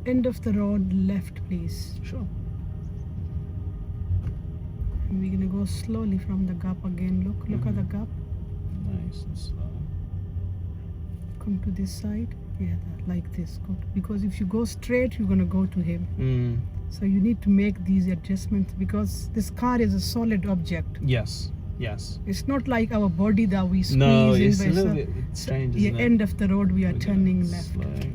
End of the road left, please. Sure. And we're gonna go slowly from the gap again. Look at the gap. Nice and slow. Come to this side. Yeah, like this. Good. Because if you go straight, you're gonna go to him. So you need to make these adjustments because this car is a solid object. Yes. It's not like our body that we squeeze No, in. it's a little bit strange, isn't it? End of the road, we are We're turning gonna left. slow.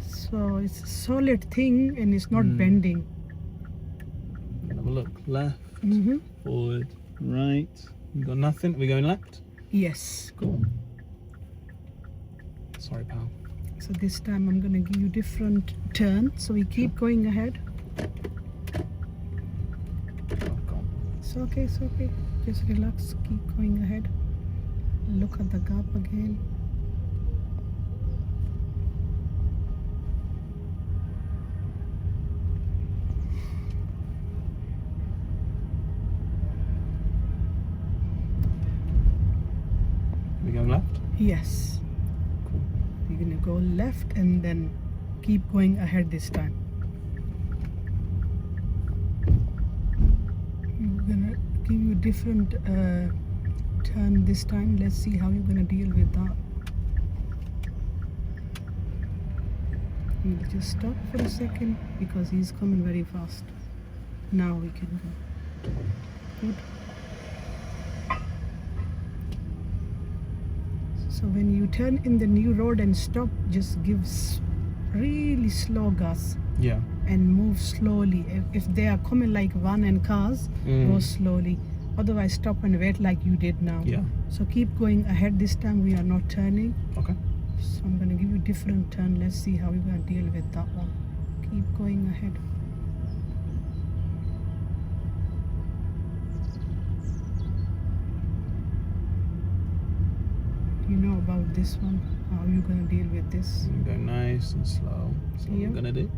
So it's a solid thing and it's not bending. Have a look. Left, Mm-hmm. forward, right. We got nothing. We're going left. Yes. Cool. Sorry, pal. So this time I'm gonna give you different turn. So we keep going ahead. Oh, God. It's okay. Just relax. Keep going ahead. Look at the gap again. We're going left. Yes. Cool. You're gonna go left and then keep going ahead this time. I'm gonna give you different turn this time. Let's see how you're gonna deal with that. We'll just stop for a second because he's coming very fast. Now we can go. Good. So when you turn in the new road and stop, just give really slow gas Yeah. and move slowly. If they are coming like van and cars, go slowly. Otherwise, stop and wait like you did now. Yeah. So keep going ahead. This time we are not turning. Okay. So I'm going to give you different turn. Let's see how you're going to deal with that one. Keep going ahead. You know about this one, how you going to deal with this. We go nice and slow. That's what Yeah. we're gonna do.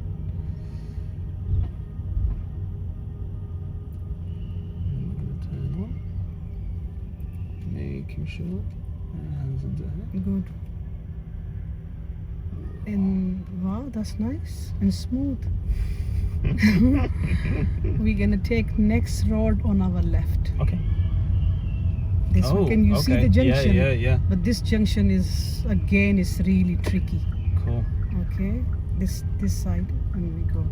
And we're gonna turn on. Making sure. Hands into it. Good. And wow, that's nice and smooth. We're gonna take next road on our left. Okay. This one, can you see the junction? Yeah. But this junction is again is really tricky. Cool. Okay, this side and we go.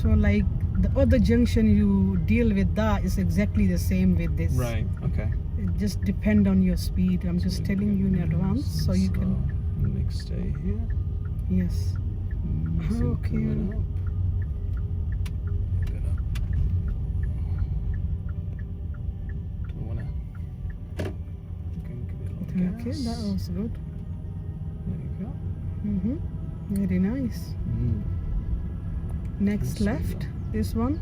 So like the other junction you deal with that is exactly the same with this. Right. Okay. It just depend on your speed. I'm just telling you in advance so you can. Next stay here. Yes. Okay. Coming up. Okay, that was good. There you go. Very nice. Next Slow left, down. this one.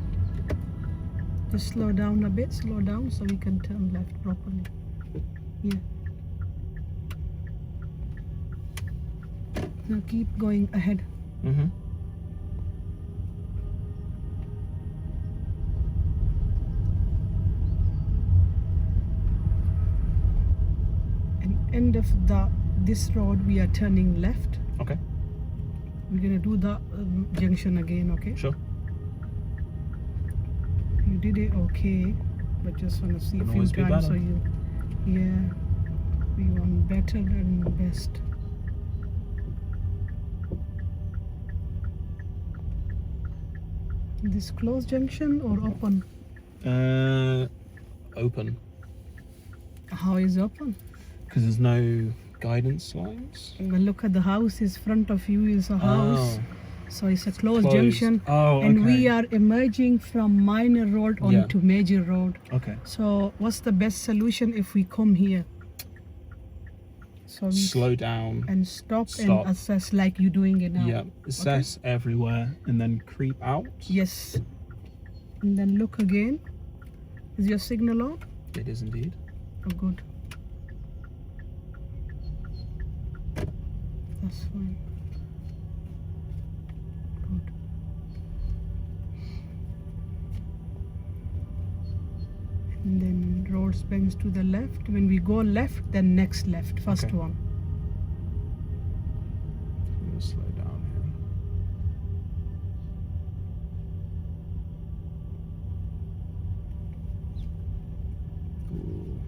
Just slow down a bit, slow down so we can turn left properly. Yeah. Now keep going ahead. And end of this road we are turning left. Okay. We're gonna do the junction again, okay? Sure. You did it okay, but just wanna see Can a few always be times so better. we want better than best. This closed junction or open? Open. How is open? Because there's no guidance lines. Well, look at the house. Is front of you is a house, so it's a closed Closed. junction. Oh, And we okay. are emerging from minor road onto major road. Okay. So what's the best solution if we come here? So we Slow down. and stop Stop. and assess like you're doing it now. Yeah. Assess everywhere and then creep out. Yes. And then look again. Is your signal on? It is indeed. Oh, good. That's fine. Good. And then road bends to the left. When we go left, then next left. First Okay. one. gonna slow down here. Ooh,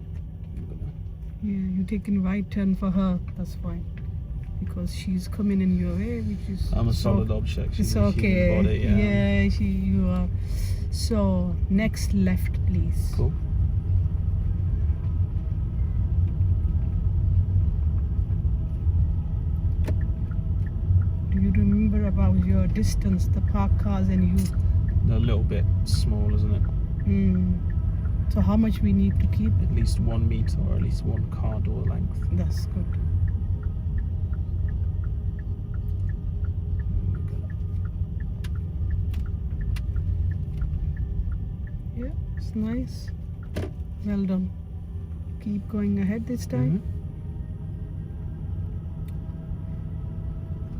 I'm gonna. Yeah, you're taking right turn for her. That's fine. Because she's coming in your way, which is I'm a so- solid object. It's She okay. can body, yeah. You are. So next left, please. Cool. Do you remember about your distance, the parked cars and you? A little bit small, isn't it? So how much we need to keep? At least 1 meter or at least 1 car door length. That's good. Yeah, it's nice. Well done. Keep going ahead this time.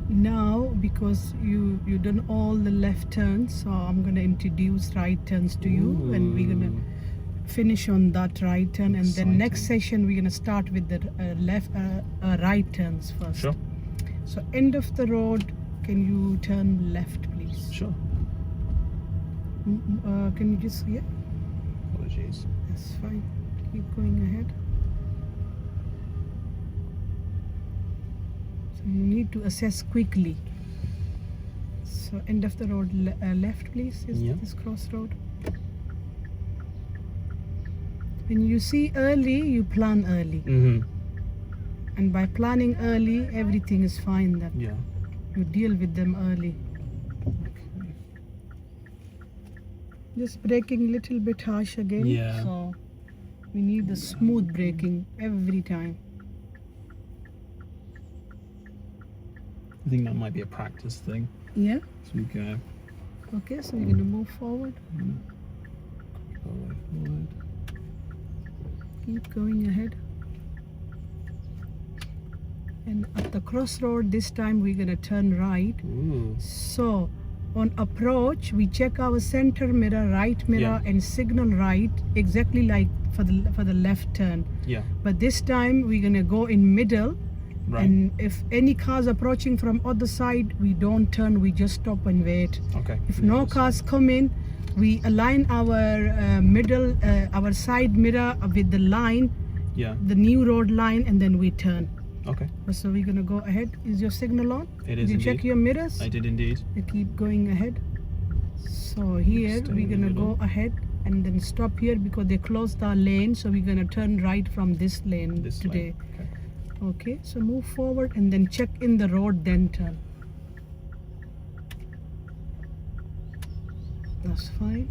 Now, because you done all the left turns, so I'm gonna introduce right turns to you, and we're gonna finish on that right turn, and then next Exciting. session we're gonna start with the right turns first. Sure. So end of the road, can you turn left, please? Sure. Can you just Apologies. That's fine. Keep going ahead. So you need to assess quickly. So end of the road left, please. Is Yeah. this crossroad? When you see early, you plan early, and by planning early, everything is fine. Then Yeah. you deal with them early. Just braking little bit harsh again. Yeah. So we need the smooth braking every time. I think that might be a practice thing. Yeah. So we go Okay, so we're gonna move forward. forward. Keep going ahead. And at the crossroad this time we're gonna turn right. Ooh. So on approach we check our center mirror, right mirror, Yeah. and signal right exactly like for the left turn. Yeah. But this time we're gonna go in middle. Right. And if any cars approaching from other side, we don't turn, we just stop and wait. Okay. If Yeah, no that's cars come in, we align our our side mirror with the line, fine. Yeah. the new road line, and then we turn. Okay. So we're gonna go ahead. Is your signal on? It Did is you check indeed. your mirrors? I did indeed. You keep going ahead. So here Stay we're in the gonna middle. go ahead and then stop here because they closed our lane. So we're gonna turn right from this lane This today. lane. Okay. Okay, so move forward and then check in the road, then turn. That's fine.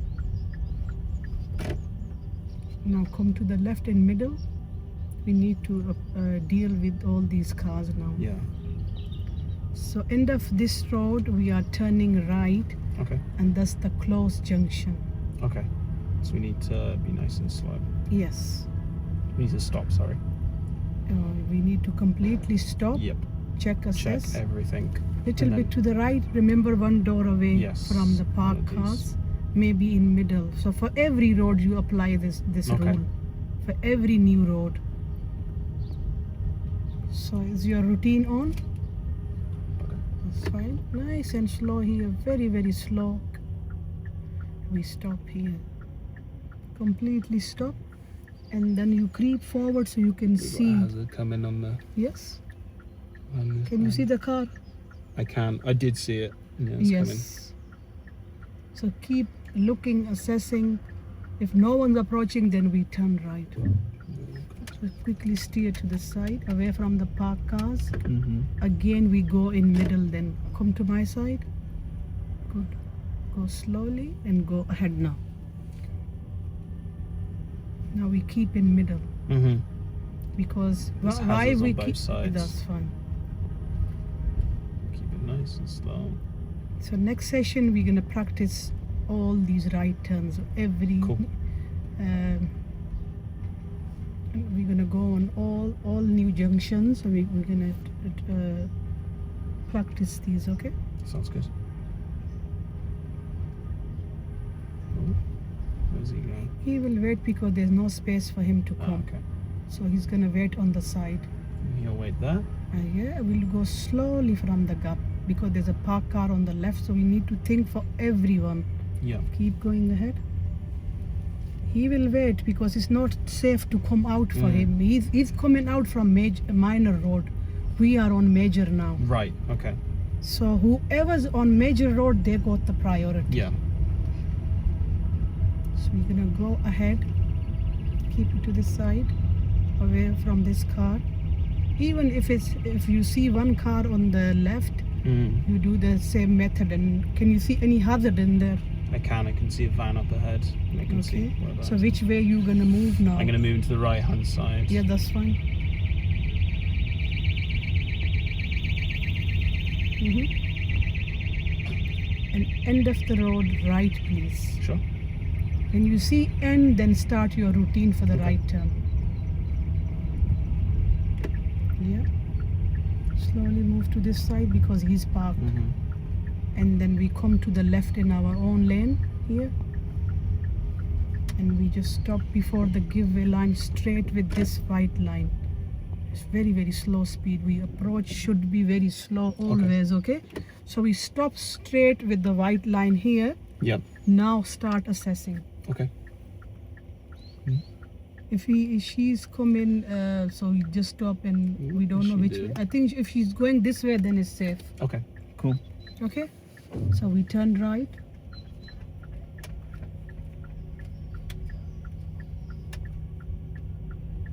Now come to the left and middle. We need to deal with all these cars now. Yeah. So end of this road, we are turning right, Okay. and that's the close junction. Okay. So we need to be nice and slow. Yes. We need to stop, sorry. We need to completely stop, Yep. check, assess. Check everything. Little and bit then- to the right. Remember, one door away Yes, from the parked one of these. cars. Maybe in middle. So for every road you apply this Okay. rule. For every new road. So is your routine on? Okay. That's fine. Nice and slow here. Very, very slow. We stop here. Completely stop. And then you creep forward so you can We've got a see. hazard coming on the. Yes. On this Can you see end. the car? I can. I did see it. Yeah, it's coming. Yes. So keep looking, assessing. If no one's approaching, then we turn right. So quickly steer to the side, away from the parked cars. Again, we go in middle, then come to my side. Good. Go slowly and go ahead now. Now we keep in middle because There's why hazards we on both keep sides. that's fun. Keep it nice and slow. So next session we're gonna practice all these right turns. Every Cool. we're gonna go on all new junctions. So we're gonna practice these. Okay. Sounds good. Oh, where's he going? He will wait because there's no space for him to Oh, come. okay. So he's gonna wait on the side. He'll wait there. Yeah, we'll go slowly from the gap. because there's a parked car on the left, so we need to think for everyone. Yeah. Keep going ahead. He will wait because it's not safe to come out for him. He's coming out from minor road. We are on major now. Right. Okay. So whoever's on major road, they got the priority. Yeah. So we're gonna go ahead. Keep it to the side, away from this car. Even if you see one car on the left, you do the same method. And can you see any hazard in there? I can see a van up ahead, and I can see Okay. where that So is. which way you gonna move now? I'm going to move to the right hand side. Yeah, that's fine. And end of the road, right, please. Sure. When you see end, then start your routine for the right turn. Yeah. Slowly move to this side because he's parked. And then we come to the left in our own lane here. And we just stop before the giveaway line straight with this white line. It's very, very slow speed. We approach should be very slow always, okay? So we stop straight with the white line here. Yep. Now start assessing. Okay. If she's coming, so we just stop and we don't know which way. I think if she's going this way, then it's safe. Okay. Cool. Okay? So we turn right.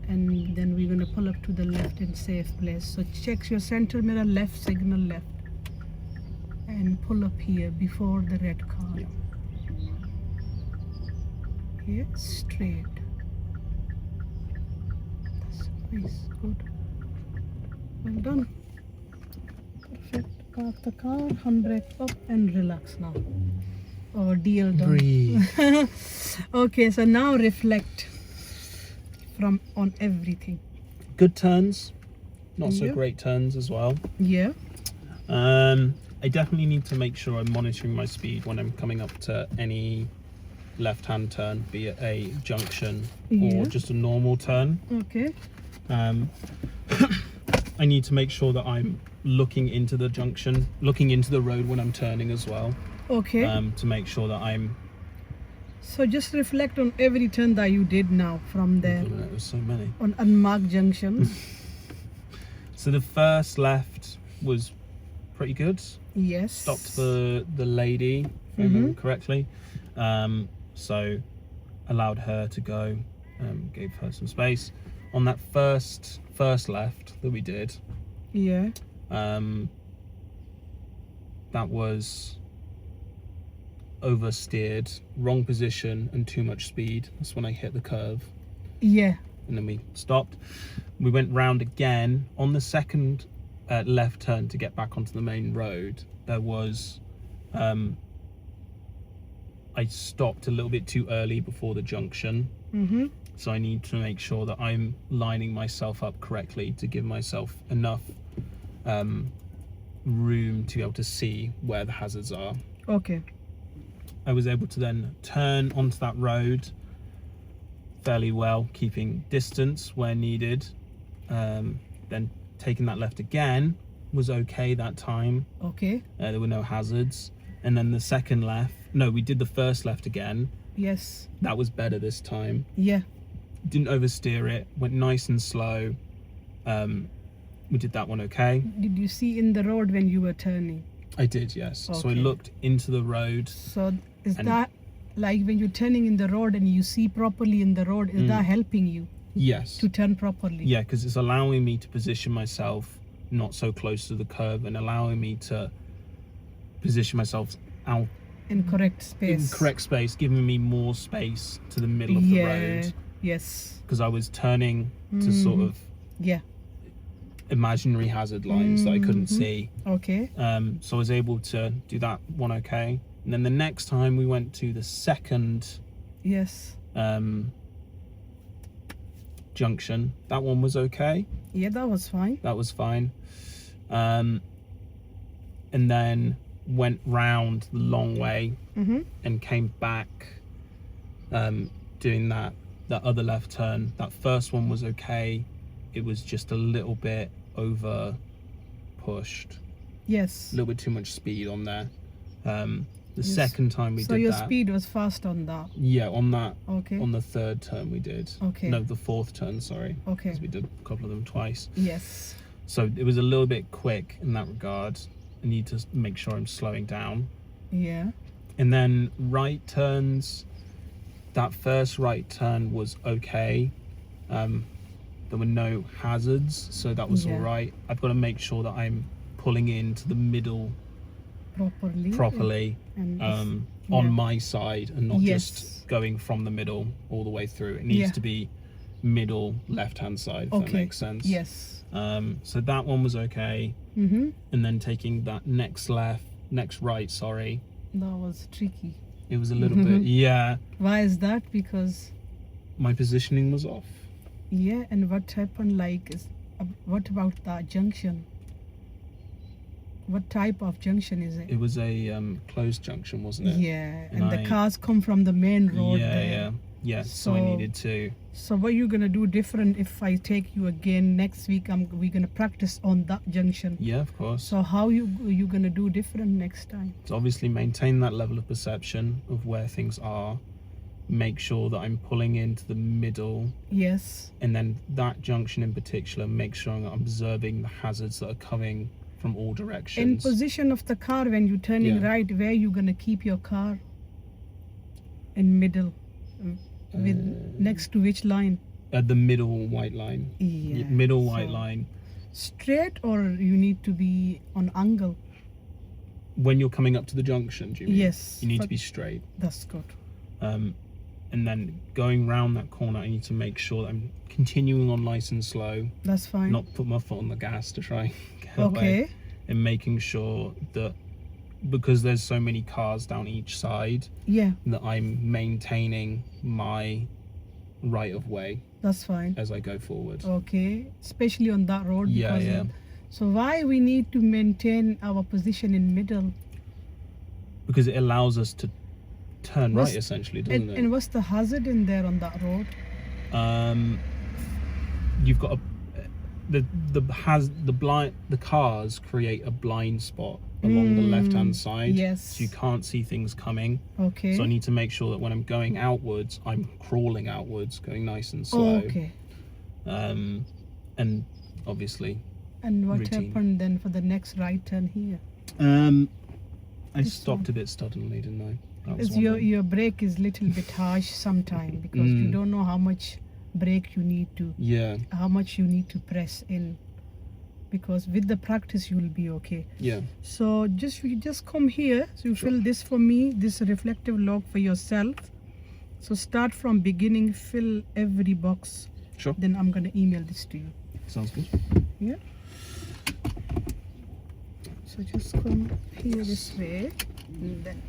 And then we're gonna pull up to the left in safe place. So check your center mirror, left signal left. And pull up here before the red car. Yeah. Here, straight. That's nice, good. Well done. Perfect. Park the car, handbrake up and relax now. Oh, deal done. Breathe. Okay, so now reflect on everything. Good turns, not so Yeah. great turns as well. Yeah. I definitely need to make sure I'm monitoring my speed when I'm coming up to any left-hand turn, be it a junction Yeah. or just a normal turn. Okay. I need to make sure that I'm looking into the junction, looking into the road when I'm turning as well, Okay. to make sure that I'm... So just reflect on every turn that you did now from there There was so many. on unmarked junctions. So the first left was pretty good. Yes. Stopped the lady, if I remember correctly. So allowed her to go, gave her some space. On that first left that we did, Yeah. that was oversteered, wrong position and too much speed. That's when I hit the curve. Yeah. And then we stopped. We went round again on the second left turn to get back onto the main road. There was I stopped a little bit too early before the junction. So I need to make sure that I'm lining myself up correctly to give myself enough room to be able to see where the hazards are. Okay. I was able to then turn onto that road fairly well, keeping distance where needed. Then taking that left again was okay that time. Okay. There were no hazards. And then the second left, no, we did the first left again. Yes. That was better this time. Yeah. Didn't oversteer it, went nice and slow. We did that one okay. Did you see in the road when you were turning? I did, yes. So I Okay. looked into the road. So is And- that like when you're turning in the road and you see properly in the road, is that helping you Yes. to turn properly? Yeah, because it's allowing me to position myself not so close to the curb and allowing me to position myself out In correct in space. correct space, giving me more space to the middle of the road. Yes. Because I was turning to sort of Yeah. imaginary hazard lines that I couldn't see. Okay. So I was able to do that one okay. And then the next time we went to the second Yes. junction, that one was okay. Yeah, that was fine. That was fine. And then went round the long way and came back doing that other left turn. That first one was okay. It was just a little bit over pushed. Yes. A little bit too much speed on there. The Yes. second time we So did your that. speed was fast on that. Yeah, on that. Okay. On the third turn we did. Okay. No, the fourth turn, sorry. Okay. Because we did a couple of them twice. Yes. So it was a little bit quick in that regard. I need to make sure I'm slowing down. Yeah. And then right turns, that first right turn was okay. There were no hazards, so that was Yeah. all right. I've got to make sure that I'm pulling into the middle properly And on yeah. my side and not Yes. just going from the middle all the way through. It needs Yeah. to be middle left-hand side, if that Okay. makes sense. Yes. So that one was okay. Mm-hmm. And then taking that next right, sorry, That was tricky. it was a little bit, yeah, Why is that? Because my positioning was off. yeah, and what happened like is what about that junction? What type of junction is it? It was a closed junction, wasn't it? Yeah, And and the I- cars come from the main road Yeah, there. yeah. So I So- needed to. So what you gonna do different if I take you again next week? We're gonna practice on that junction. Yeah, of course. So how you gonna do different next time? So obviously maintain that level of perception of where things are. Make sure that I'm pulling into the middle, Yes. and then that junction in particular, make sure I'm observing the hazards that are coming from all In directions. position of the car when you're turning Yeah. right, where you gonna keep your car? In middle, with next to which line? At the middle white line. Yeah. Middle white so line. Straight, or you need to be on angle? When you're coming up to the junction, do you mean? Yes. You need to but be straight. That's good. And then going round that corner, I need to make sure that I'm continuing on nice and slow, That's fine. not put my foot on the gas to try and get away, Okay. and making sure that, because there's so many cars down each side, Yeah, that I'm maintaining my right of way that's fine. as I go forward. Okay, especially on that road. Yeah, because yeah. So why we need to maintain our position in middle? Because it allows us to turn What's- right, essentially, doesn't And, it? and what's the hazard in there on that road? You've got the cars create a blind spot along the left-hand side. Yes. So you can't see things coming. Okay. So I need to make sure that when I'm going outwards, I'm crawling outwards, going nice and slow. Okay. And obviously, And what routine. happened then for the next right turn here? I This stopped one. a bit suddenly, didn't I? That was Is one your of them. your brake is little bit harsh sometime because you Mm. don't know how much brake you need to, Yeah, how much you need to press in. Because with the practice you will be okay. yeah. So you just come here. So you Sure. fill this for me, this reflective log for yourself. So start from beginning, fill every box. Sure. Then I'm gonna email this to you. Sounds good. Yeah. So just come here this way, and then